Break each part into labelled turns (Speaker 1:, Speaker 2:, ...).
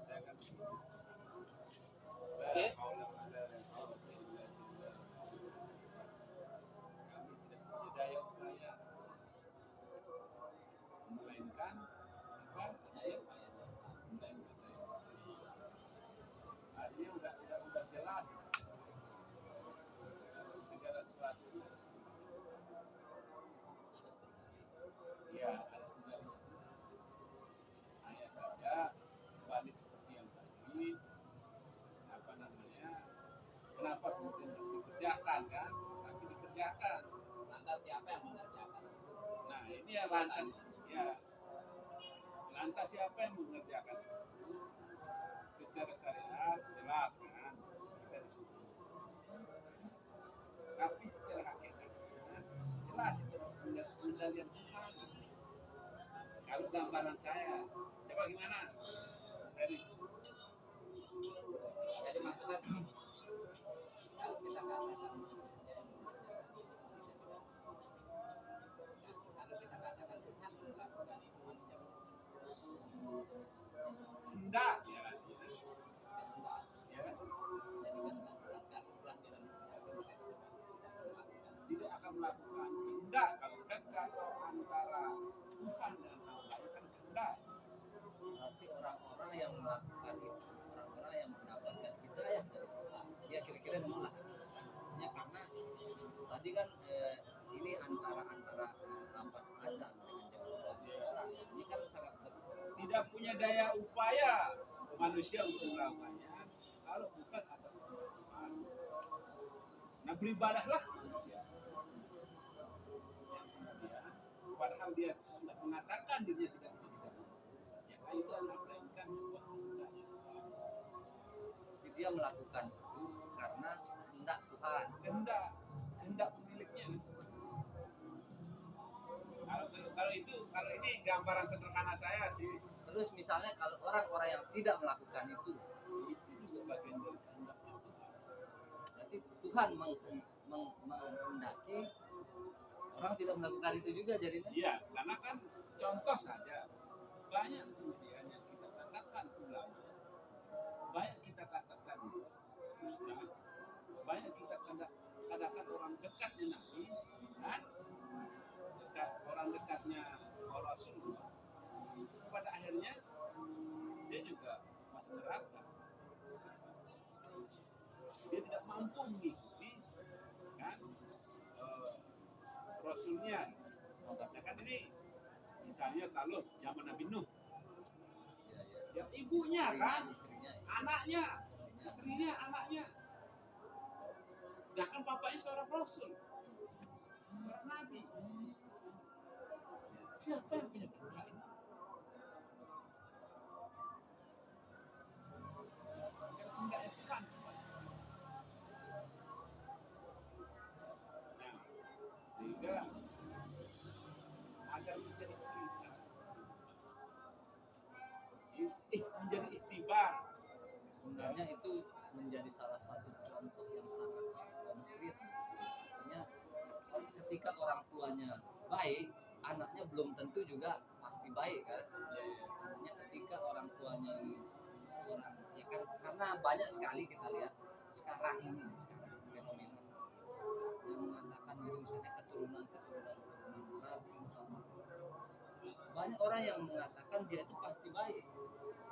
Speaker 1: saya kan daya upaya melainkan artinya udah jelas segala sesuatu ya harus kembali. Hanya saja kembali seperti yang tadi apa namanya, kenapa kemudian dikerjakan kan, tapi dikerjakan. Lantas siapa yang mengerjakan? Nah ini ya lantas ya, lantas siapa yang mengerjakan? Secara syariat jelas kan kita disuruh, tapi secara hakikatnya jelas itu pengendalian Tuhan. Kalau gambaran saya, coba gimana? Seri. Jadi maksudnya kalau kita katakan manusia kalau kita katakan Tuhan melakukan itu, manusia hendak ya kan? Tidak akan melakukan kehendak. Kalau antara Tuhan dan hamba kan kehendak. Berarti orang-orang yang melakukan itu, orang-orang yang mendapatkan hidayah dari Tuhan, ya kira-kira itulah. Artinya karena tadi kan ini antara nafas azan dengan jawaban orang, ini kan sangat tidak punya daya upaya manusia untuk melakukannya kalau bukan atas Tuhan. Nah beribadahlah manusia. Padahal dia sudah mengatakan dirinya tidak menjadikan ya, itu adalah melainkan sebuah kehendak. Dia melakukan itu karena kehendak Tuhan, kehendak pemiliknya. Kalau ini gambaran sederhana saya sih. Terus misalnya kalau orang-orang yang tidak melakukan itu juga bagian dari kehendaknya Tuhan. Berarti Tuhan menghendaki orang tidak melakukan itu juga jadinya. Iya, karena kan contoh saja banyak kemudian yang kita katakan ulama, banyak kita katakan ustaz, banyak kita katakan orang dekatnya Nabi, kan? Orang dekatnya Rasulullah. Pada akhirnya dia juga masuk neraka. Dia tidak mampu mengikuti kan Rasulnya. Kan ini misalnya Talut zaman Nabi Nuh. Ya, ibunya kan, anaknya, istrinya, anaknya. Sedangkan bapaknya seorang Rasul, seorang Nabi. Siapa yang punya kehendak ini? Kehendak Tuhan. Nah, sehingga agar menjadi cerita, menjadi ikhtibar. Sebenarnya itu menjadi salah satu contoh yang sangat konkret. Artinya ketika orang tuanya baik, anaknya belum tentu juga pasti baik kan. Artinya ketika orang tuanya ini seorang yang karena banyak sekali kita lihat sekarang ini fenomena sekarang yang mengatakan diri misalnya keturunan Nabi Muhammad. Banyak orang yang mengatakan dia itu pasti baik,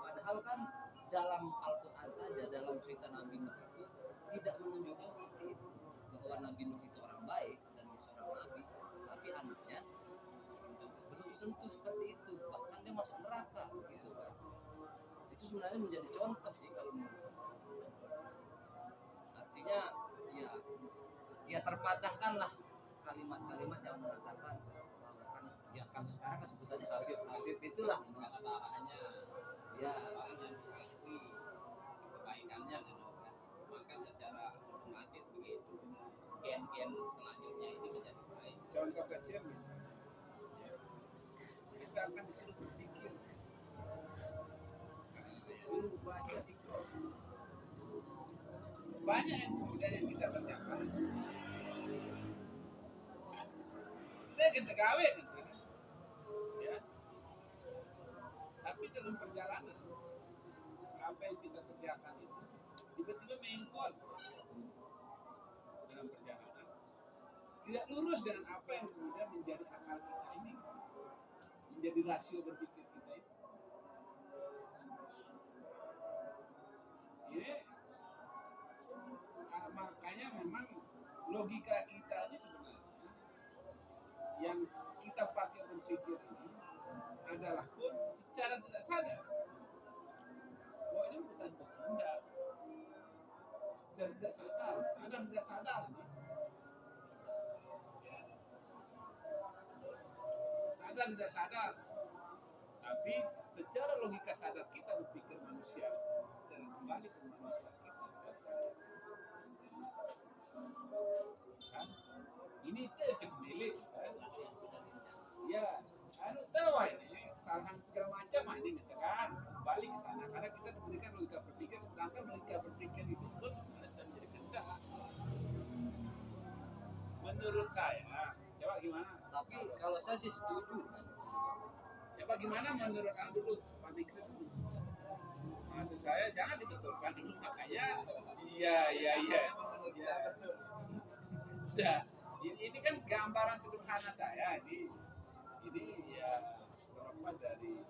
Speaker 1: padahal kan dalam Al-Quran saja, dalam cerita Nabi Nuh itu tidak menunjukkan seperti itu, bahwa Nabi Nuh itu orang baik dan dia seorang nabi, tapi anaknya belum tentu seperti itu, bahkan dia masuk neraka gitu kan. Itu sebenarnya menjadi contoh sih kalau menurut saya. Artinya ya terpatahkanlah kalimat-kalimat yang mengatakan bahwa kan ya kalau sekarang kan sebutannya Habib itulah kata-katanya ya orang yang mengakui kebaikannya gitu kan, maka secara otomatis begitu gen-gen selanjutnya itu menjadi baik.
Speaker 2: Contoh kecil misalnya kita akan disuruh berpikir, suruh baca Iqra. Banyak yang kemudian yang kita kerjakan dia kita gawe gitu ya, tapi dalam perjalanan apa yang kita kerjakan itu tiba-tiba mengkol dalam perjalanan, tidak lurus dengan apa yang kemudian menjadi akal kita ini, menjadi rasio berpikir kita itu. Ini makanya memang logika kita ini sebenarnya yang kita pakai berpikir ini adalah pun secara tidak sadar bahwa ini bukan kehendak, secara tidak sadar ini. Sadar tidak sadar, tapi secara logika sadar kita berpikir manusia, secara kembali ke manusia kita secara sadar. Kan? Ini itu efek milik, kan? Ya, tahu ini kesalahan segala macam ini kan kembali ke sana karena kita diberikan logika berpikir, sedangkan logika berpikir itu pun sebenarnya sudah menjadi kehendak. Menurut saya, coba gimana?
Speaker 1: Tapi kalau saya sih setuju kan.
Speaker 2: Coba gimana menurut Anda dulu, Pak Dikri? Maksud saya jangan dibetulkan dulu makanya. Iya. Sudah. Ini kan gambaran sederhana saya. Ini ya terlepas dari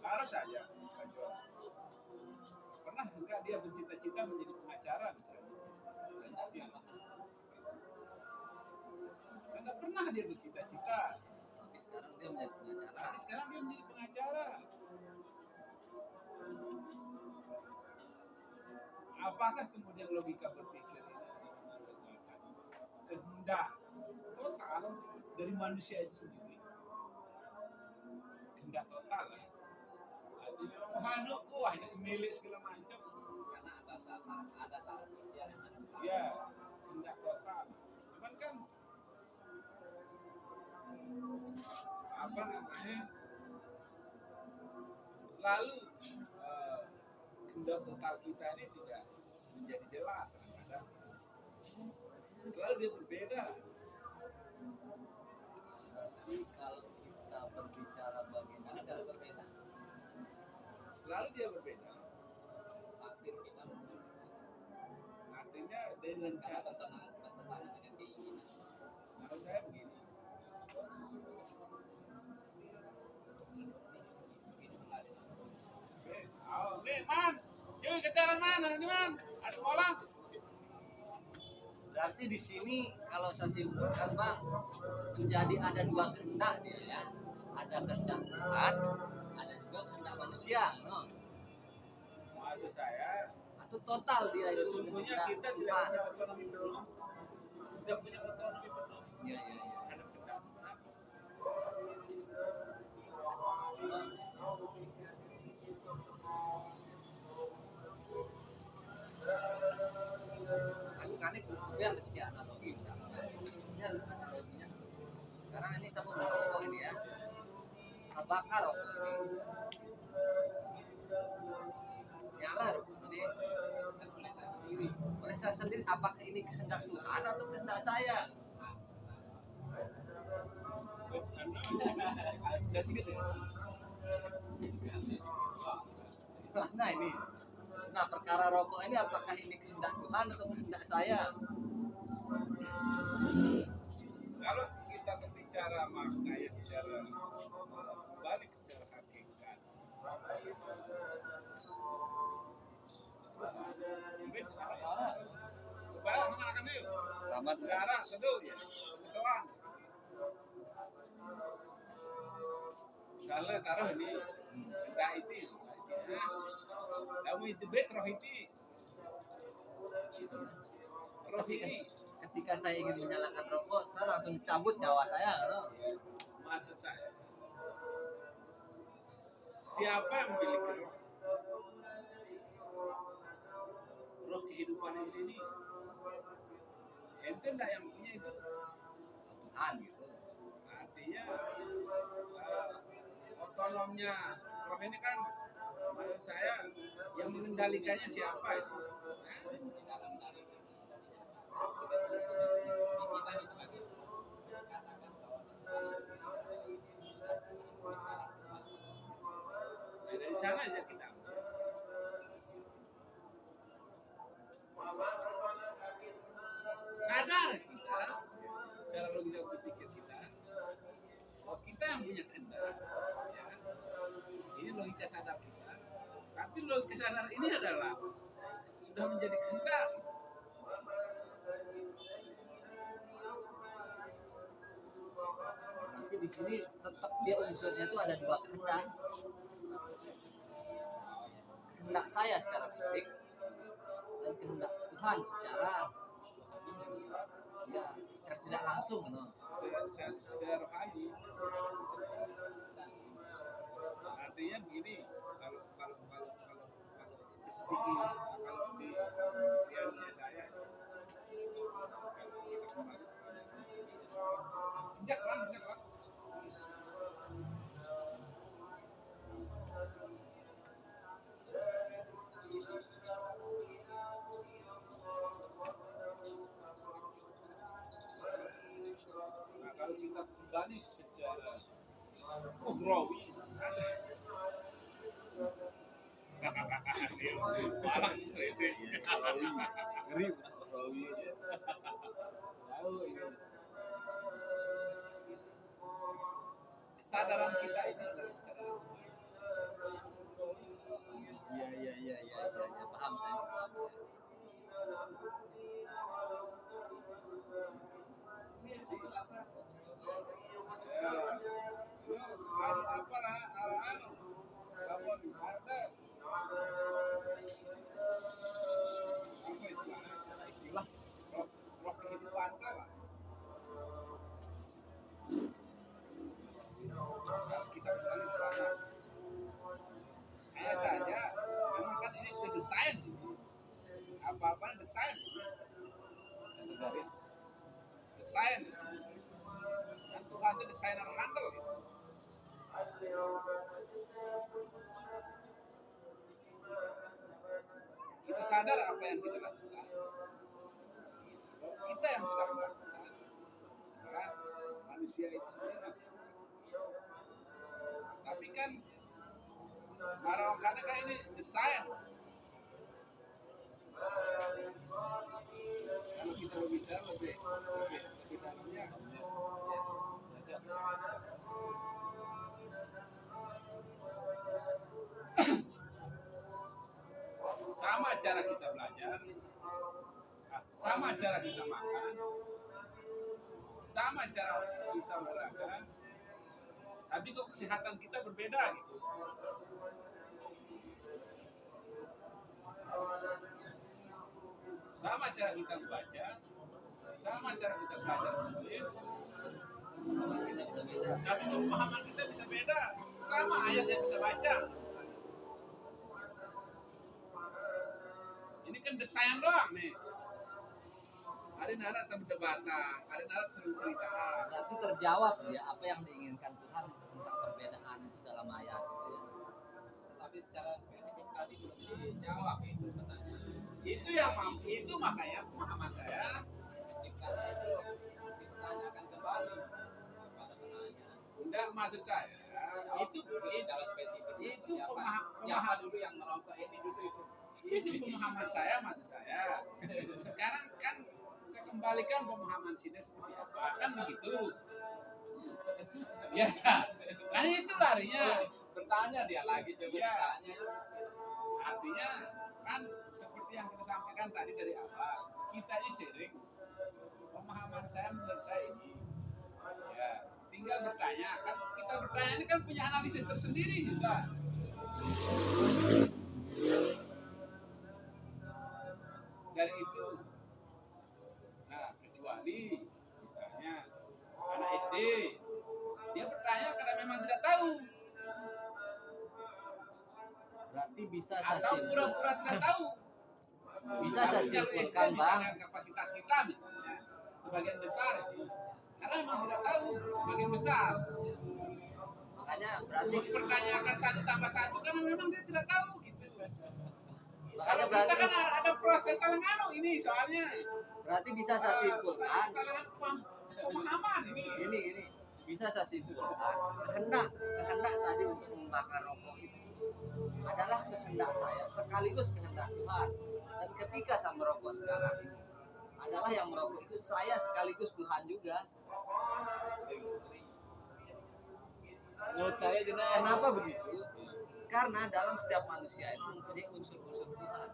Speaker 2: harus saja. Pernah enggak dia bercita-cita menjadi pengacara misalnya? Karena pernah dia bercita-cita.
Speaker 1: Tapi sekarang dia menjadi
Speaker 2: pengacara. Apakah kemudian logika berpikir ini mengatakan kehendak total dari manusia itu sendiri? Kehendak total lah. Hanukku, ini milik segala macam.
Speaker 1: Karena ada syarat ikhtiar yang ada.
Speaker 2: Ya, kehendak total. Cuman kan apa namanya? Selalu kehendak total kita ini tidak menjadi jelas kadang-kadang. Selalu dia berbeda.
Speaker 1: Berarti kalau kita berbicara bagaimana kalau berbeda?
Speaker 2: Selalu dia berbeda.
Speaker 1: Tafsir kita berbeda.
Speaker 2: Artinya dengan cara
Speaker 1: bertentangan dengan keinginan.
Speaker 2: Menurut saya begini. Nih man, cuy kejaran mana nih man? Ada sekolah.
Speaker 1: Berarti di sini kalau saya simpulkan bang, menjadi ada dua kehendak dia ya. Ada kehendak Tuhan, ada juga kehendak manusia. No?
Speaker 2: Maksud saya,
Speaker 1: atau total dia
Speaker 2: sesungguhnya kita tidak punya otonomi penuh. Tidak punya otonomi penuh.
Speaker 1: Iya.
Speaker 2: Ada kehendak Tuhan.
Speaker 1: yang dari segi analogi misalnya. Ini analoginya. Sekarang ini saya mau rokok ini ya. Saya bakar rokok ini. Nyala rokok ini. Oleh saya sendiri, apakah ini kehendak Tuhan atau kehendak saya? Nah ini. Nah perkara rokok ini apakah ini kehendak Tuhan atau kehendak saya?
Speaker 2: Kalau kita berbicara maknanya secara balik secara hakikat, mungkin sekarang barang mengatakan itu
Speaker 1: Selamat.
Speaker 2: negara tentu ya doang. Misalnya taruh ini benda itu, kamu itu bet roh itu, roh ini.
Speaker 1: Ketika saya ingin menyalakan rokok, saya langsung dicabut nyawa saya.
Speaker 2: Masa saya siapa yang memiliki roh? Roh kehidupan ini ente enggak yang punya itu.
Speaker 1: Tuhan gitu.
Speaker 2: Artinya otonomnya roh ini kan maksud saya yang mengendalikannya siapa itu? Nah, dari sana aja kita ambil. Sadar kita secara logika berpikir kita bahwa kita yang punya kehendak ya. Ini logika sadar kita, tapi logika sadar ini adalah sudah menjadi kehendak.
Speaker 1: Nanti di sini tetap dia unsurnya itu ada dua kehendak. Kehendak saya secara fisik dan kehendak Tuhan secara ya secara tidak langsung, no.
Speaker 2: Secara rohani. Artinya begini, kalau speaking, kalau di realnya saya, kalau kita kembali injak kan. Nah, kalau kita kembali secara ukhrawi, malah ngeri ukhrawi aja. Tahu ini. Kesadaran kita ini adalah kesadaran
Speaker 1: Iya, paham saya.
Speaker 2: roh kehidupan lah. Kalau kita kembali ke sana, hanya saja memang kan ini sudah desain, apa-apa desain, itu garis desain. Dan Tuhan itu desainer handal. Kita sadar apa yang kita lakukan, kita yang sedang melakukan, kan? Manusia itu sendiri. Tapi kan marah karena kan ini desain. Kalau kita berbicara lebih dalamnya, sama cara kita belajar, sama cara kita makan, sama cara kita olahraga, tapi kok kesehatan kita berbeda gitu. Sama cara kita membaca, sama cara kita belajar menulis, tapi pemahaman kita bisa beda. Sama ayat yang kita baca. Ini kan desain doang nih. Ada narat perdebatan, ada narat sering ceritaan.
Speaker 1: Berarti terjawab ya apa yang diinginkan Tuhan tentang perbedaan itu dalam ayat gitu ya.
Speaker 3: Tapi secara spesifik tadi belum dijawab itu pertanyaan.
Speaker 2: Itu makanya pemahaman saya
Speaker 3: Karena itu dipertanyakan kembali kepada penanya.
Speaker 2: enggak, maksud saya itu
Speaker 3: Secara spesifik
Speaker 2: itu
Speaker 3: siapa dulu yang merokok ini dulu
Speaker 2: itu pemahaman saya, maksud saya. Sekarang kan saya kembalikan pemahaman Sida seperti apa, kan begitu. Ya, kan itu larinya.
Speaker 3: bertanya dia lagi coba
Speaker 2: Iya.
Speaker 3: ditanya.
Speaker 2: Artinya kan seperti yang kita sampaikan tadi dari awal, kita ini sering pemahaman saya menurut saya ini. Ya, tinggal bertanya kan, kita bertanya ini kan punya analisis tersendiri juga. Dari itu, nah kecuali misalnya anak SD, dia bertanya karena memang tidak tahu
Speaker 1: Berarti bisa saya
Speaker 2: atau pura-pura tidak tahu.
Speaker 1: Bisa
Speaker 2: Kalau
Speaker 1: saya
Speaker 2: yang SD
Speaker 1: simpulkan, Bang.
Speaker 2: misalnya kapasitas kita misalnya sebagian besar ini, karena memang tidak tahu sebagian besar.
Speaker 1: Makanya berarti
Speaker 2: Mempertanyakan 1+1 karena memang dia tidak tahu gitu.
Speaker 1: makanya
Speaker 2: Kalau kita
Speaker 1: berarti
Speaker 2: kan ada proses salah nganu ini soalnya.
Speaker 1: berarti bisa saya simpulkan
Speaker 2: Salah pemahaman ini.
Speaker 1: ini bisa saya simpulkan kehendak tadi untuk membakar rokok itu adalah kehendak saya sekaligus kehendak Tuhan, dan ketika saya merokok sekarang ini adalah yang merokok itu saya sekaligus Tuhan juga.
Speaker 3: Menurut saya Jena,
Speaker 1: Kenapa begitu? Karena dalam setiap manusia itu mempunyai unsur-unsur Tuhan.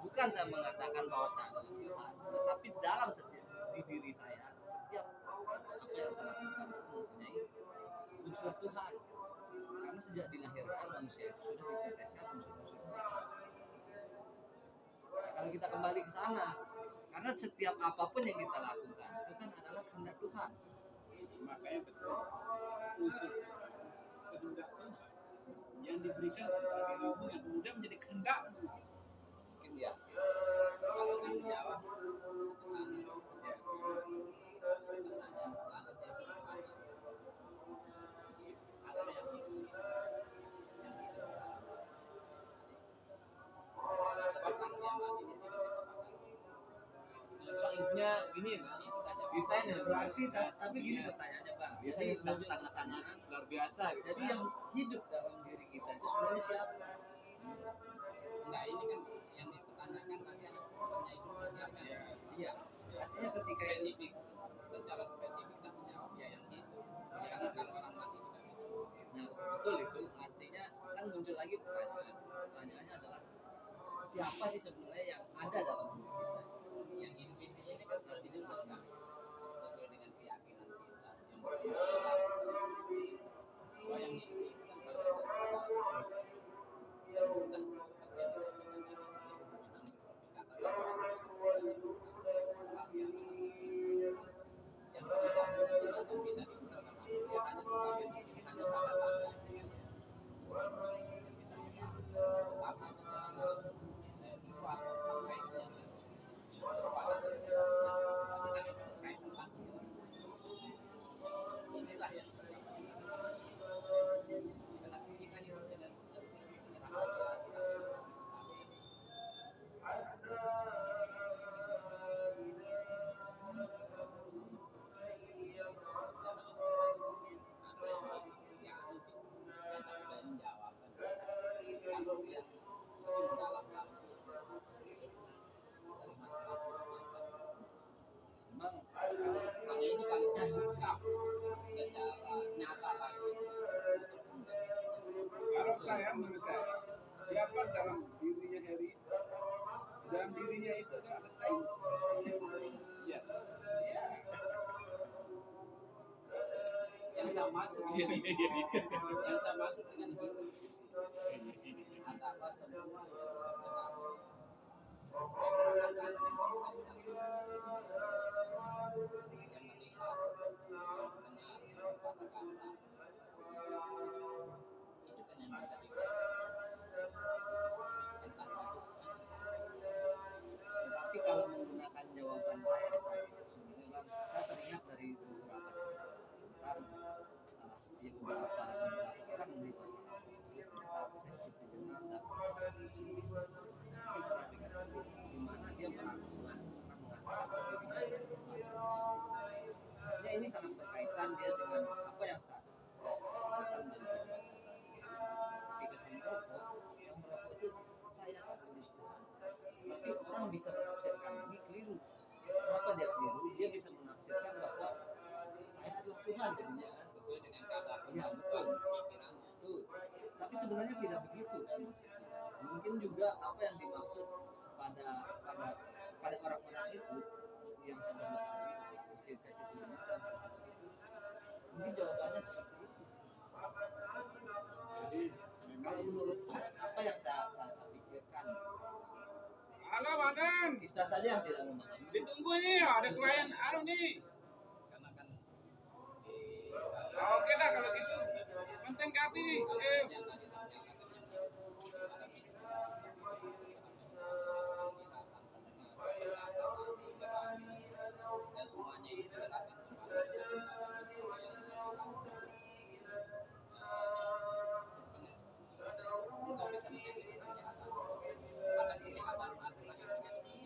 Speaker 1: Bukan saya mengatakan bahwa saya adalah Tuhan, tetapi dalam setiap di diri saya setiap apa yang saya lakukan itu mempunyai unsur Tuhan. Karena sejak dilahirkan manusia itu sudah diteteskan unsur-unsur Tuhan. Nah, kalau kita kembali ke sana, karena setiap apapun yang kita lakukan itu kan adalah kehendak Tuhan.
Speaker 2: Makanya betul unsur Tuhan, kehendak Tuhan yang diberikan kepada dirimu yang kemudian menjadi kehendakmu.
Speaker 1: Mungkin ya.
Speaker 3: kalau saya menjawab sederhana.
Speaker 2: Ya.
Speaker 3: Pertanyaan lantas saya bagaimana? Ada yang hidup, sebab kan dia mati dia tidak bisa makan.
Speaker 1: Soalnya gini ya, Bang. Desainnya berarti tapi gini pertanyaannya, Bang.
Speaker 3: Biasanya sudah
Speaker 1: menurut
Speaker 3: sangat-sangat
Speaker 1: pertanyaan,
Speaker 3: luar biasa gitu.
Speaker 1: jadi yang hidup dalam diri kita itu sebenarnya siapa?
Speaker 3: Enggak, ini kan yang dipertanyakan tadi ada mempunyai hidup siapa yang
Speaker 1: Iya. Artinya ketika itu
Speaker 3: spesifik, secara spesifik saya menjawab ya yang hidup. Karena kan orang mati tidak bisa.
Speaker 1: nah, betul itu artinya kan muncul lagi pertanyaan. Pertanyaannya adalah siapa sih sebenarnya yang ada dalam diri kita?
Speaker 3: Yang hidup intinya ini kan sudah hidup mas kan, sesuai dengan keyakinan kita yang bersumber bahwa yang hidup itu kan pada yang sudah seperti yang disampaikan tadi itu yang tidak bisa digunakan manusia hanya sebagai hanya tanda tanda tapi secara luas pakainya inilah yang kenapa kita hidup dengan rahasia
Speaker 1: memang
Speaker 3: kalau ini kalau terungkap secara nyata lagi
Speaker 2: Kalau saya, menurut saya, siapa dalam dirinya Heri? Dalam dirinya itu ada tai. Ya. Ya.
Speaker 3: yang saya masuk
Speaker 2: Iya, iya, iya, iya.
Speaker 3: yang saya masuk dengan hidup adalah semua yang melihat mendengar kata-kata itu kan yang bisa
Speaker 1: tapi kalau menggunakan jawaban saya tadi Mungkin pernah dengar di mana dia pernah mengatakan dirinya adalah Tuhan. Ya ini sangat berkaitan dia dengan apa yang saya katakan dari jawaban saya tadi. Ketika saya merokok, yang merokok itu saya sekaligus Tuhan. Tapi orang bisa menafsirkan ini keliru. Kenapa dia keliru? Dia bisa menafsirkan bahwa saya adalah Tuhan jadinya kan.
Speaker 3: Sesuai dengan keadaan
Speaker 1: Ya,
Speaker 3: betul
Speaker 1: betul.
Speaker 3: pikirannya.
Speaker 1: Betul. Tapi sebenarnya tidak begitu kan maksudnya. Mungkin juga apa yang dimaksud pada pada pada orang-orang itu yang saya sebut tadi, sesi kelima dan kelas itu, mungkin jawabannya seperti itu.
Speaker 2: Jadi
Speaker 1: Kalau menurut apa yang saya pikirkan,
Speaker 2: halo Badan,
Speaker 1: kita saja yang tidak memahami.
Speaker 2: ditunggu nih, ada klien anu nih.
Speaker 3: Karena kan di
Speaker 2: Oke dah kalau gitu. Penting hati nih.
Speaker 3: yang tadi saya katakan dan semuanya itu dijelasin engkau bisa mendeteksi kejahatan. Maka kejahatan adalah yang menjadi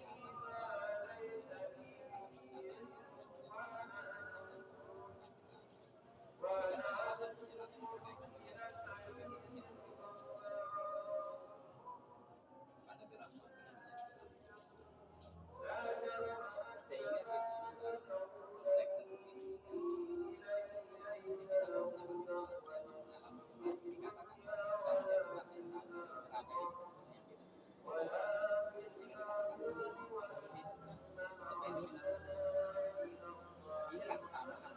Speaker 3: inilah kesamaan.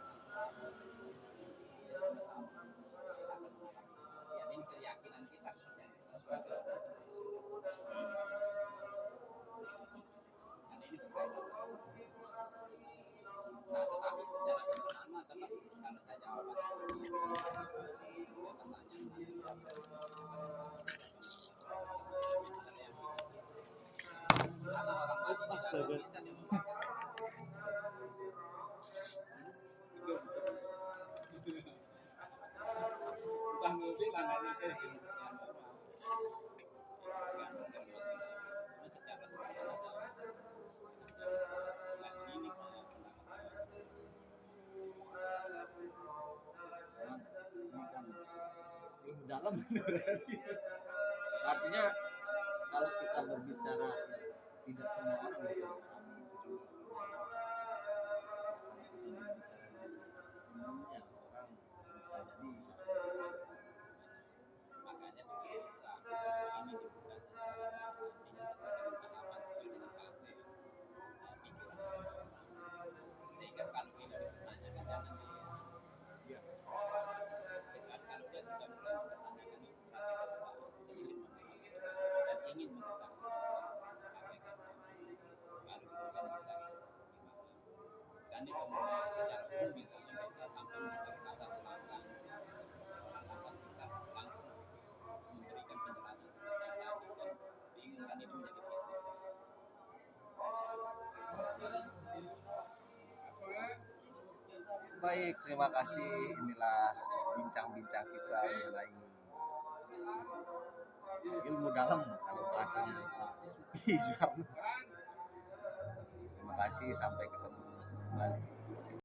Speaker 3: Ya, ini keyakinan kita sebagai karena ini berkaitan. Nah, tetapi secara sederhana tetap kalau saya jawab karena orang mati
Speaker 4: Astaga.
Speaker 3: bisa demokrasi.
Speaker 2: Udah ngopi langganan ke sini.
Speaker 3: Secara sederhana saja. Ini
Speaker 1: Ini kan ilmu dalam. Artinya kalau kita berbicara ya, tidak semua orang bisa memahami itu juga. Kalau kita berbicara umumnya orang bisa jadi bisa.
Speaker 3: makanya tidak bisa ini dibuka secara artinya sesuai dengan tahapan sesuai dengan fase pikiran seseorang sehingga kalau ini dipertanyakan jangan
Speaker 1: Ya,
Speaker 3: kalau dia sudah mulai mempertanyakan itu berarti dia sudah seingin memahami dan ingin mengetahui hakikat baru kemudian bisa dan ini kemudian secara umum misalnya kita tanpa memberi kata ulangan seseorang lantas kita langsung memberikan penjelasan seperti tadi dan bingung kan itu menjadi
Speaker 1: baik, terima kasih. Inilah bincang-bincang kita mengenai ilmu dalam kalau bahasanya Sufi Soeharno. Terima kasih, sampai ketemu kembali.